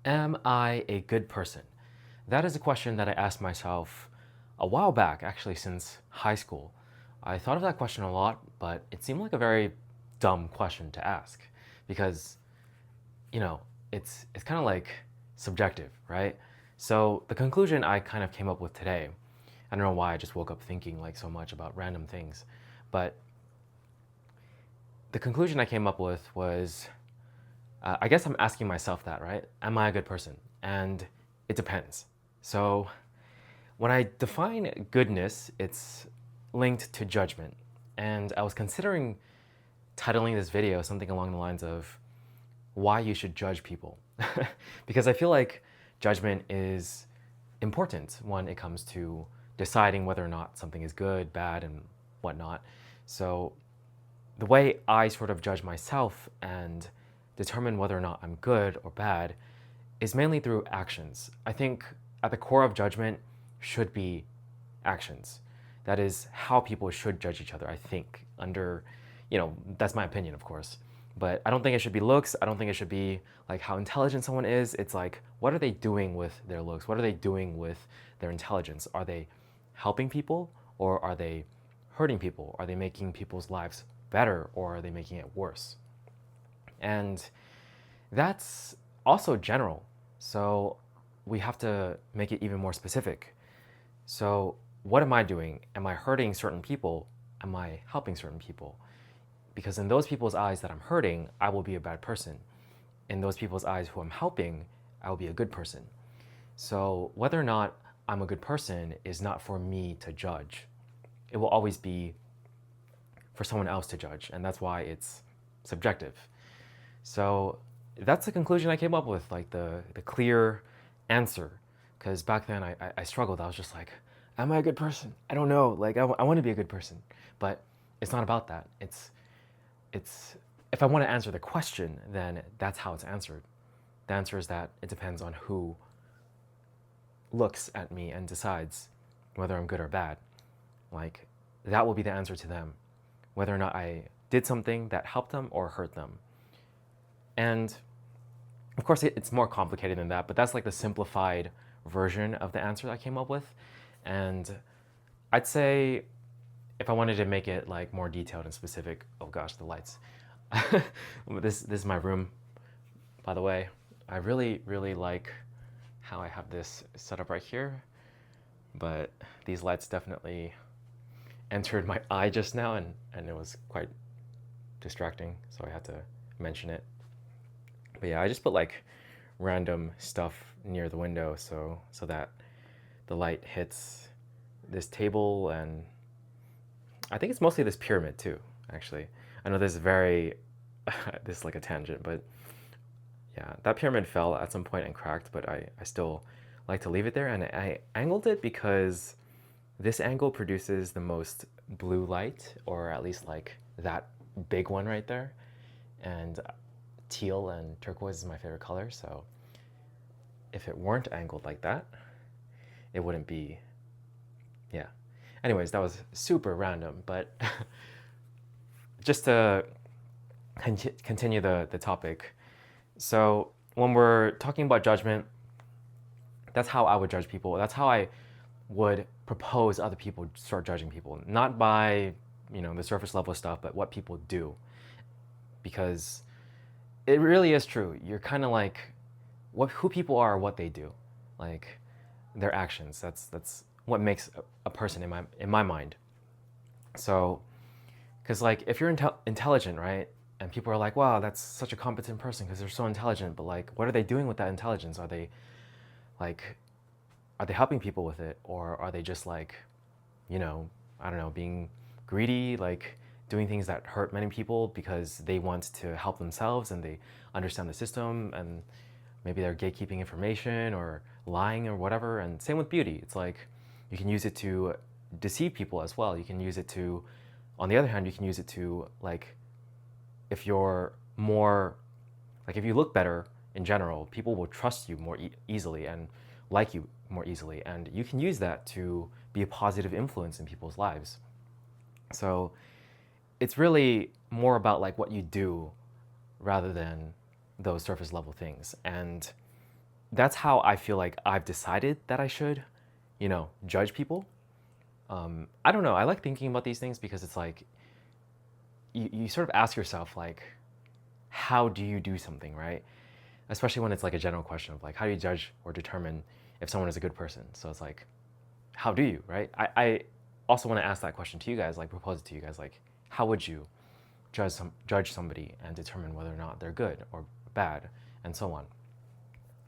Am I a good person? That is a question that I asked myself a while back, actually, since high school. I thought of that question a lot, but it seemed like a very dumb question to ask because, you know, it's kind of like subjective, right? So the conclusion I kind of came up with today, I don't know why I just woke up thinking like so much about random things, but the conclusion I came up with was I guess I'm asking myself that, right? Am I a good person? And it depends. So when I define goodness, it's linked to judgment. And I was considering titling this video something along the lines of why you should judge people. Because I feel like judgment is important when it comes to deciding whether or not something is good, bad, and whatnot. So the way I sort of judge myself and determine whether or not I'm good or bad is mainly through actions. I think at the core of judgment should be actions. That is how people should judge each other, I think, under, that's my opinion, of course. But I don't think it should be looks. I don't think it should be like how intelligent someone is. It's like, what are they doing with their looks? What are they doing with their intelligence? Are they helping people or are they hurting people? Are they making people's lives better or are they making it worse? And that's also general. So we have to make it even more specific. So, what am I doing? Am I hurting certain people? Am I helping certain people? Because in those people's eyes that I'm hurting, I will be a bad person. In those people's eyes who I'm helping, I will be a good person. So, whether or not I'm a good person is not for me to judge. It will always be for someone else to judge, and that's why it's subjective. So that's the conclusion I came up with, like the clear answer. Because back then I struggled. I was just like, am I a good person? I don't know. Like I want to be a good person, but it's not about that. It's if I want to answer the question, then that's how it's answered. The answer is that it depends on who looks at me and decides whether I'm good or bad. Like that will be the answer to them, whether or not I did something that helped them or hurt them. And of course, it's more complicated than that, but that's like the simplified version of the answer I came up with. And I'd say if I wanted to make it like more detailed and specific, oh gosh, the lights. This is my room, by the way. I really like how I have this set up right here, but these lights definitely entered my eye just now, and it was quite distracting, so I had to mention it. But yeah, I just put like random stuff near the window so that the light hits this table, and I think it's mostly this pyramid too, actually. I know this is very this is like a tangent, but yeah, that pyramid fell at some point and cracked, but I still like to leave it there, and I angled it because this angle produces the most blue light, or at least like that big one right there. And teal and turquoise is my favorite color, so if it weren't angled like that, it wouldn't be, yeah. Anyways, that was super random, but just to continue the topic. So when we're talking about judgment, that's how I would judge people. That's how I would propose other people start judging people, not by the surface level stuff, but what people do, because it really is true. You're kind of like who people are, what they do, like their actions. That's what makes a person in my mind. So, because like if you're intelligent, right, and people are like, wow, that's such a competent person because they're so intelligent, but like, what are they doing with that intelligence? Like, are they helping people with it, or are they just like, you know, I don't know, being greedy, like doing things that hurt many people because they want to help themselves and they understand the system, and maybe they're gatekeeping information or lying or whatever. And same with beauty. It's like you can use it to deceive people as well. You can use it to, on the other hand, you can use it to like, if you're more, like if you look better in general, people will trust you more easily and like you more easily. And you can use that to be a positive influence in people's lives. So it's really more about like what you do rather than those surface level things. And that's how I feel like I've decided that I should, judge people. I don't know. I like thinking about these things because it's like you sort of ask yourself like, how do you do something, right? Especially when it's like a general question of like, how do you judge or determine if someone is a good person? So it's like, how do you, right? I also want to ask that question to you guys, like propose it to you guys, like, how would you judge somebody and determine whether or not they're good or bad, and so on.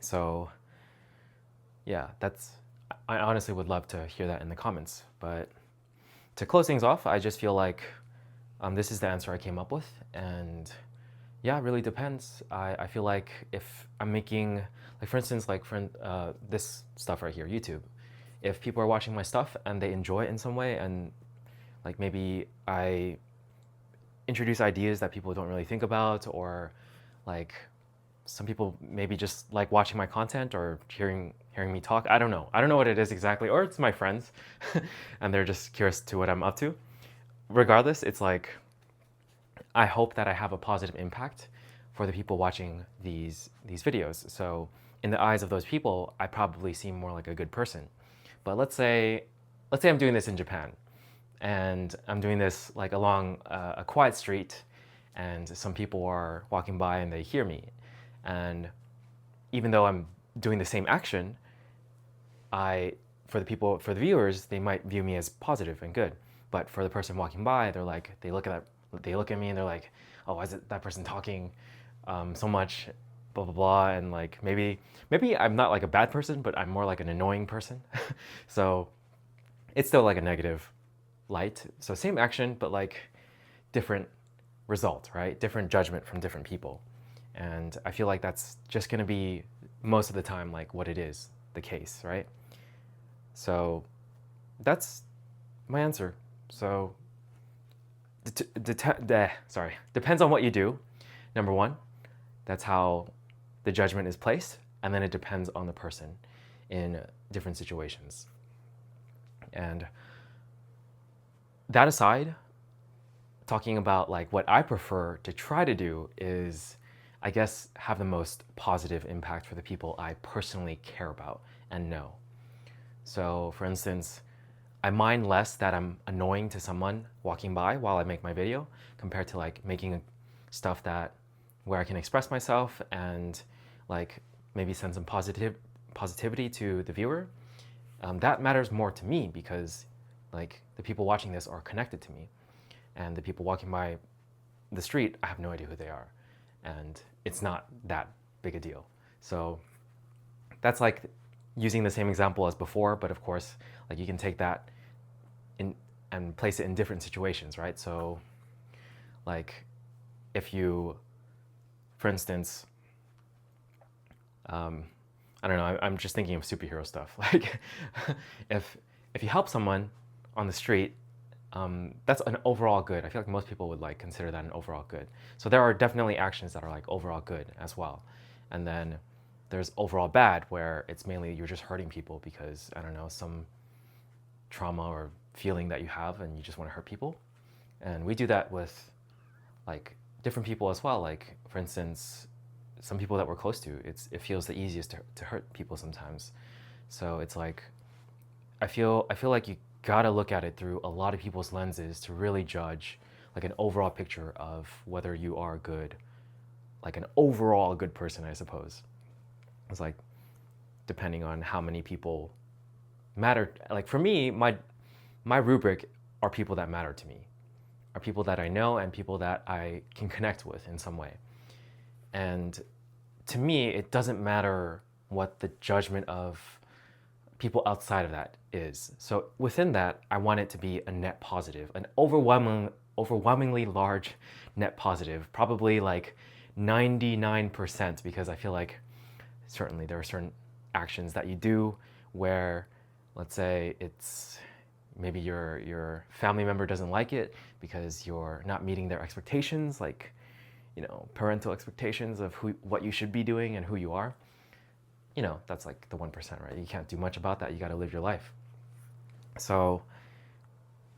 So yeah, I honestly would love to hear that in the comments. But to close things off, I just feel like this is the answer I came up with. And yeah, it really depends. I feel like if I'm making, like for instance, like this stuff right here, YouTube, if people are watching my stuff and they enjoy it in some way, and like maybe I introduce ideas that people don't really think about, or like some people maybe just like watching my content or hearing me talk. I don't know. I don't know what it is exactly, or it's my friends and they're just curious to what I'm up to. Regardless, it's like I hope that I have a positive impact for the people watching these videos. So in the eyes of those people, I probably seem more like a good person. But let's say I'm doing this in Japan, and I'm doing this like along a quiet street, and some people are walking by and they hear me, and even though I'm doing the same action, for the viewers, they might view me as positive and good. But for the person walking by, they look at me and they're like, oh, why is that person talking so much, blah blah blah, and like maybe I'm not like a bad person, but I'm more like an annoying person. So it's still like a negative light. So same action, but like different result, right? Different judgment from different people. And I feel like that's just going to be most of the time like what it is, the case, right? So that's my answer. So depends on what you do. Number one, that's how the judgment is placed, and then it depends on the person in different situations. And that aside, talking about like what I prefer to try to do is, I guess, have the most positive impact for the people I personally care about and know. So for instance, I mind less that I'm annoying to someone walking by while I make my video compared to like making stuff where I can express myself and like maybe send some positivity to the viewer. That matters more to me because like the people watching this are connected to me, and the people walking by the street, I have no idea who they are, and it's not that big a deal. So that's like using the same example as before, but of course, like you can take that and place it in different situations, right? So like if you, for instance, I don't know, I'm just thinking of superhero stuff. Like if you help someone on the street, that's an overall good. I feel like most people would like consider that an overall good. So there are definitely actions that are like overall good as well. And then there's overall bad, where it's mainly you're just hurting people because, I don't know, some trauma or feeling that you have and you just want to hurt people. And we do that with like different people as well. Like for instance, some people that we're close to, it feels the easiest to hurt people sometimes. So it's like, I feel like you gotta look at it through a lot of people's lenses to really judge like an overall picture of whether you are good, like an overall good person, I suppose. It's like depending on how many people matter. Like for me, my rubric are people that matter to me, are people that I know and people that I can connect with in some way. And to me, it doesn't matter what the judgment of people outside of that is. So within that, I want it to be a net positive, an overwhelmingly large net positive, probably like 99%, because I feel like certainly there are certain actions that you do where, let's say it's maybe your family member doesn't like it because you're not meeting their expectations, like, parental expectations of what you should be doing and who you are. That's like the 1%, right? You can't do much about that. You got to live your life. So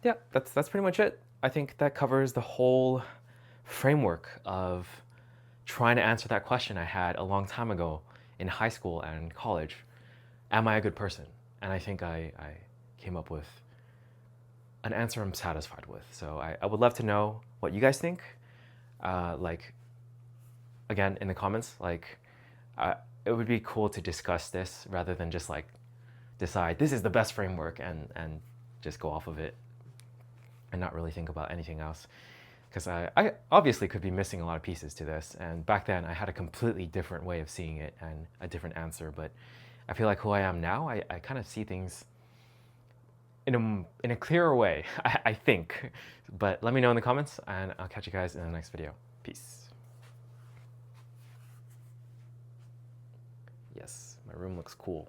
yeah, that's pretty much it. I think that covers the whole framework of trying to answer that question I had a long time ago in high school and college, am I a good person? And I think I came up with an answer I'm satisfied with. So I would love to know what you guys think. Like, again, in the comments, like, it would be cool to discuss this rather than just like decide this is the best framework and just go off of it and not really think about anything else. Because I obviously could be missing a lot of pieces to this. And back then I had a completely different way of seeing it and a different answer. But I feel like who I am now, I kind of see things in a clearer way, I think. But let me know in the comments, and I'll catch you guys in the next video. Peace. Yes, my room looks cool.